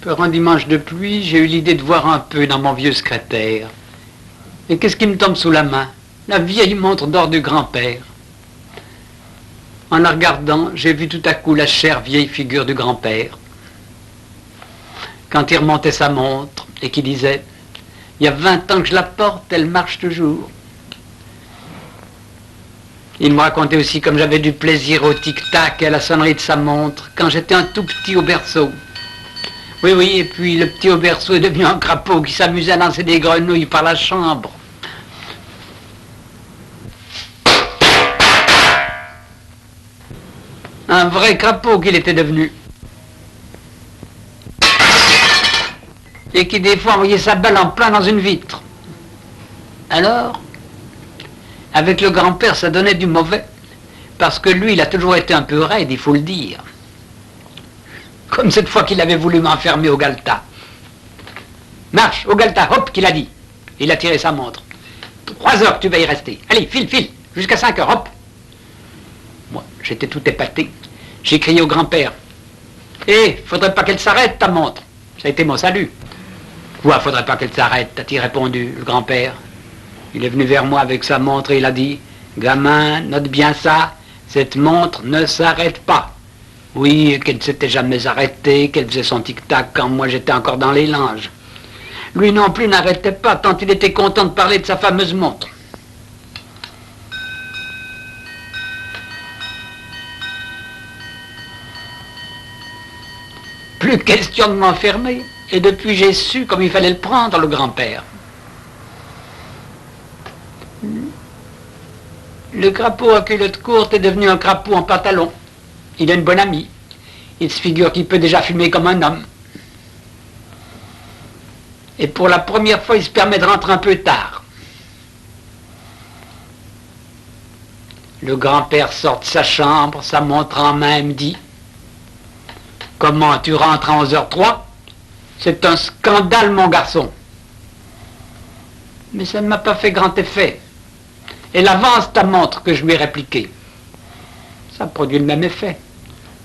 Pour un dimanche de pluie, j'ai eu l'idée de voir un peu dans mon vieux secrétaire. Et qu'est-ce qui me tombe sous la main? La vieille montre d'or du grand-père. En la regardant, j'ai vu tout à coup la chère vieille figure du grand-père. Quand il remontait sa montre et qu'il disait « Il y a 20 ans que je la porte, elle marche toujours ». Il me racontait aussi comme j'avais du plaisir au tic-tac et à la sonnerie de sa montre quand j'étais un tout petit au berceau. Oui, oui, et puis le petit au berceau est devenu un crapaud qui s'amusait à lancer des grenouilles par la chambre. Un vrai crapaud qu'il était devenu. Et qui des fois envoyait sa balle en plein dans une vitre. Alors, avec le grand-père, ça donnait du mauvais. Parce que lui, il a toujours été un peu raide, il faut le dire. Comme cette fois qu'il avait voulu m'enfermer au Galta. Marche, au Galta, hop, qu'il a dit. Il a tiré sa montre. 3 heures que tu vas y rester. Allez, file, file, jusqu'à 5 heures, hop. Moi, j'étais tout épaté. J'ai crié au grand-père. Hé, faudrait pas qu'elle s'arrête, ta montre. Ça a été mon salut. Quoi, faudrait pas qu'elle s'arrête, a-t-il répondu, le grand-père. Il est venu vers moi avec sa montre et il a dit, gamin, note bien ça, cette montre ne s'arrête pas. Oui, qu'elle ne s'était jamais arrêtée, qu'elle faisait son tic-tac quand moi j'étais encore dans les langes. Lui non plus n'arrêtait pas tant il était content de parler de sa fameuse montre. Plus question de m'enfermer, et depuis j'ai su comme il fallait le prendre, le grand-père. Le crapaud à culotte courte est devenu un crapaud en pantalon. Il a une bonne amie. Il se figure qu'il peut déjà fumer comme un homme. Et pour la première fois, il se permet de rentrer un peu tard. Le grand-père sort de sa chambre, sa montre en main, et me dit « Comment, tu rentres à 11h03 ? C'est un scandale, mon garçon !» Mais ça ne m'a pas fait grand effet. Elle avance ta montre, que je lui ai répliqué. Ça produit le même effet.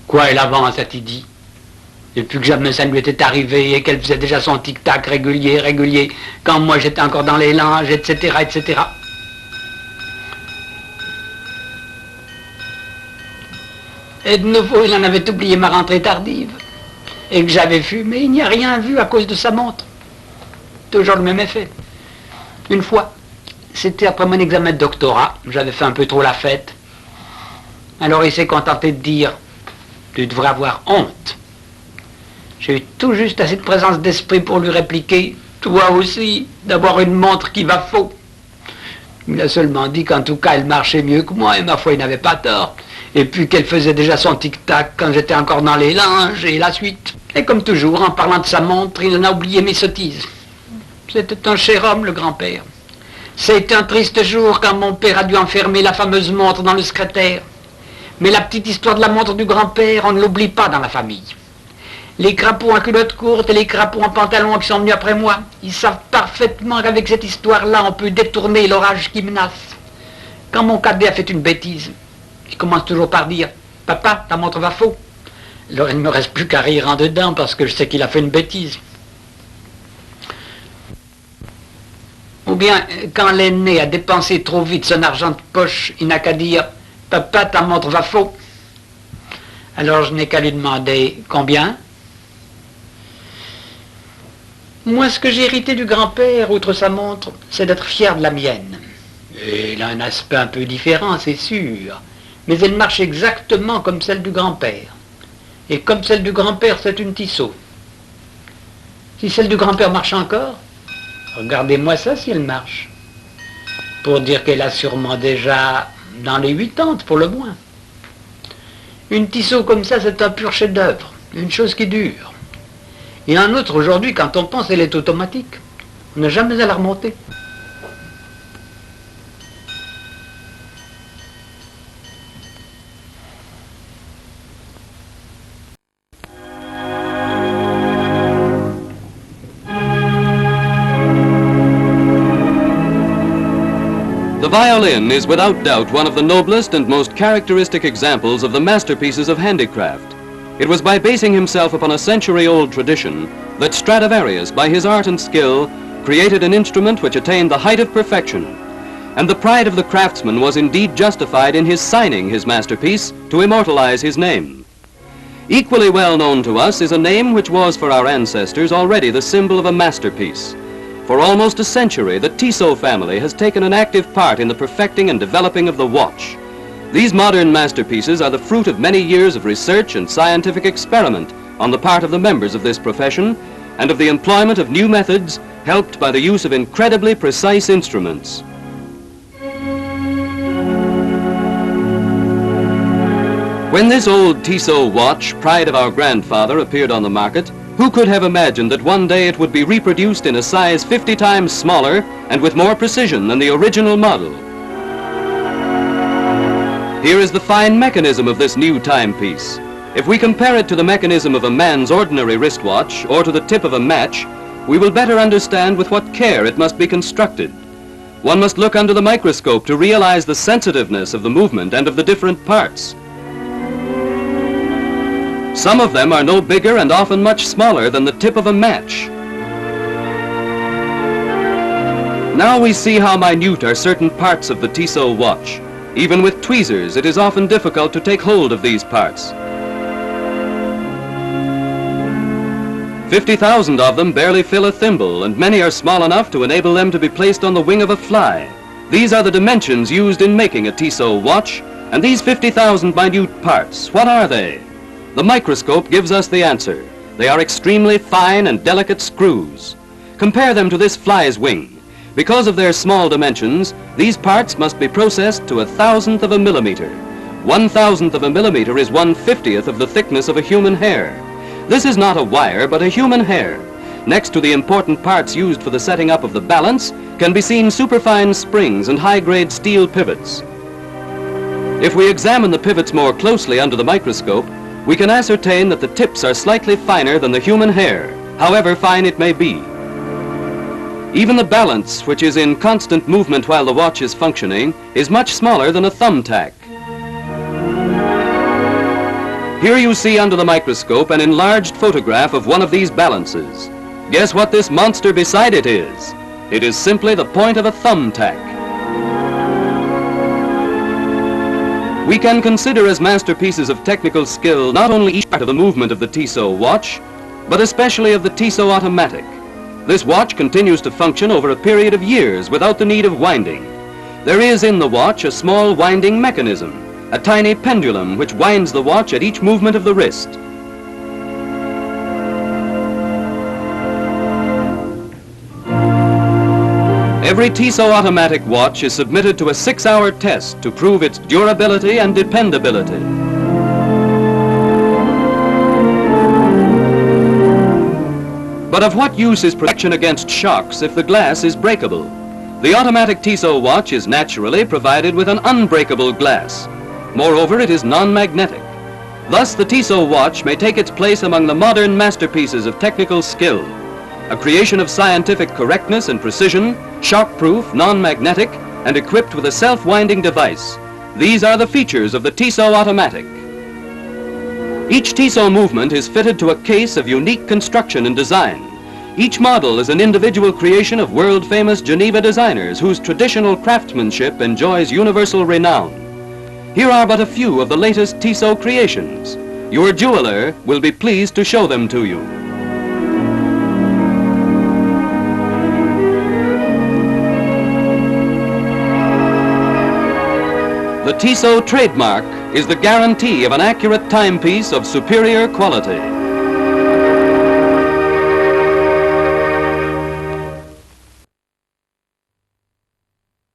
Quoi, elle avance, a-t-il dit. Depuis que jamais ça lui était arrivé et qu'elle faisait déjà son tic-tac régulier, quand moi j'étais encore dans les langes, etc., etc. Et de nouveau, il en avait oublié ma rentrée tardive. Et que j'avais fumé, il n'y a rien vu à cause de sa montre. Toujours le même effet. Une fois, c'était après mon examen de doctorat, j'avais fait un peu trop la fête. Alors il s'est contenté de dire « Tu devrais avoir honte ». J'ai eu tout juste assez de présence d'esprit pour lui répliquer « Toi aussi, d'avoir une montre qui va faux ». Il a seulement dit qu'en tout cas elle marchait mieux que moi et ma foi il n'avait pas tort. Et puis qu'elle faisait déjà son tic-tac quand j'étais encore dans les langes et la suite. Et comme toujours, en parlant de sa montre, il en a oublié mes sottises. C'était un cher homme, le grand-père. C'était un triste jour quand mon père a dû enfermer la fameuse montre dans le secrétaire. Mais la petite histoire de la montre du grand-père, on ne l'oublie pas dans la famille. Les crapauds en culotte courte et les crapauds en pantalon qui sont venus après moi, ils savent parfaitement qu'avec cette histoire-là, on peut détourner l'orage qui menace. Quand mon cadet a fait une bêtise, il commence toujours par dire « Papa, ta montre va faux ». Alors il ne me reste plus qu'à rire en dedans parce que je sais qu'il a fait une bêtise. Ou bien, quand l'aîné a dépensé trop vite son argent de poche, il n'a qu'à dire « Papa, ta montre va faux ». Alors je n'ai qu'à lui demander « Combien ?» Moi, ce que j'ai hérité du grand-père, outre sa montre, c'est d'être fier de la mienne. Et elle a un aspect un peu différent, c'est sûr, mais elle marche exactement comme celle du grand-père. Et comme celle du grand-père, c'est une Tissot. Si celle du grand-père marche encore, regardez-moi ça si elle marche. Pour dire qu'elle a sûrement déjà dans les 80 pour le moins. Une Tissot comme ça, c'est un pur chef-d'œuvre, une chose qui dure. Et un autre, aujourd'hui, quand on pense, elle est automatique. On n'a jamais à la remonter. The violin is without doubt one of the noblest and most characteristic examples of the masterpieces of handicraft. It was by basing himself upon a century-old tradition that Stradivarius, by his art and skill, created an instrument which attained the height of perfection. And the pride of the craftsman was indeed justified in his signing his masterpiece to immortalize his name. Equally well known to us is a name which was for our ancestors already the symbol of a masterpiece. For almost a century, the Tissot family has taken an active part in the perfecting and developing of the watch. These modern masterpieces are the fruit of many years of research and scientific experiment on the part of the members of this profession and of the employment of new methods helped by the use of incredibly precise instruments. When this old Tissot watch, pride of our grandfather, appeared on the market, who could have imagined that one day it would be reproduced in a size 50 times smaller and with more precision than the original model? Here is the fine mechanism of this new timepiece. If we compare it to the mechanism of a man's ordinary wristwatch or to the tip of a match, we will better understand with what care it must be constructed. One must look under the microscope to realize the sensitiveness of the movement and of the different parts. Some of them are no bigger and often much smaller than the tip of a match. Now we see how minute are certain parts of the Tissot watch. Even with tweezers, it is often difficult to take hold of these parts. 50,000 of them barely fill a thimble, and many are small enough to enable them to be placed on the wing of a fly. These are the dimensions used in making a Tissot watch, and these 50,000 minute parts, what are they? The microscope gives us the answer. They are extremely fine and delicate screws. Compare them to this fly's wing. Because of their small dimensions, these parts must be processed to 1,000th of a millimeter. 1,000th of a millimeter is 1/50th of the thickness of a human hair. This is not a wire, but a human hair. Next to the important parts used for the setting up of the balance can be seen superfine springs and high-grade steel pivots. If we examine the pivots more closely under the microscope, we can ascertain that the tips are slightly finer than the human hair, however fine it may be. Even the balance, which is in constant movement while the watch is functioning, is much smaller than a thumbtack. Here you see under the microscope an enlarged photograph of one of these balances. Guess what this monster beside it is? It is simply the point of a thumbtack. We can consider as masterpieces of technical skill not only each part of the movement of the Tissot watch, but especially of the Tissot automatic. This watch continues to function over a period of years without the need of winding. There is in the watch a small winding mechanism, a tiny pendulum which winds the watch at each movement of the wrist. Every Tissot automatic watch is submitted to a 6-hour test to prove its durability and dependability. But of what use is protection against shocks if the glass is breakable? The automatic Tissot watch is naturally provided with an unbreakable glass. Moreover, it is non-magnetic. Thus, the Tissot watch may take its place among the modern masterpieces of technical skill, a creation of scientific correctness and precision, shock-proof, non-magnetic, and equipped with a self-winding device. These are the features of the Tissot automatic. Each Tissot movement is fitted to a case of unique construction and design. Each model is an individual creation of world-famous Geneva designers whose traditional craftsmanship enjoys universal renown. Here are but a few of the latest Tissot creations. Your jeweler will be pleased to show them to you. The Tissot trademark is the guarantee of an accurate timepiece of superior quality.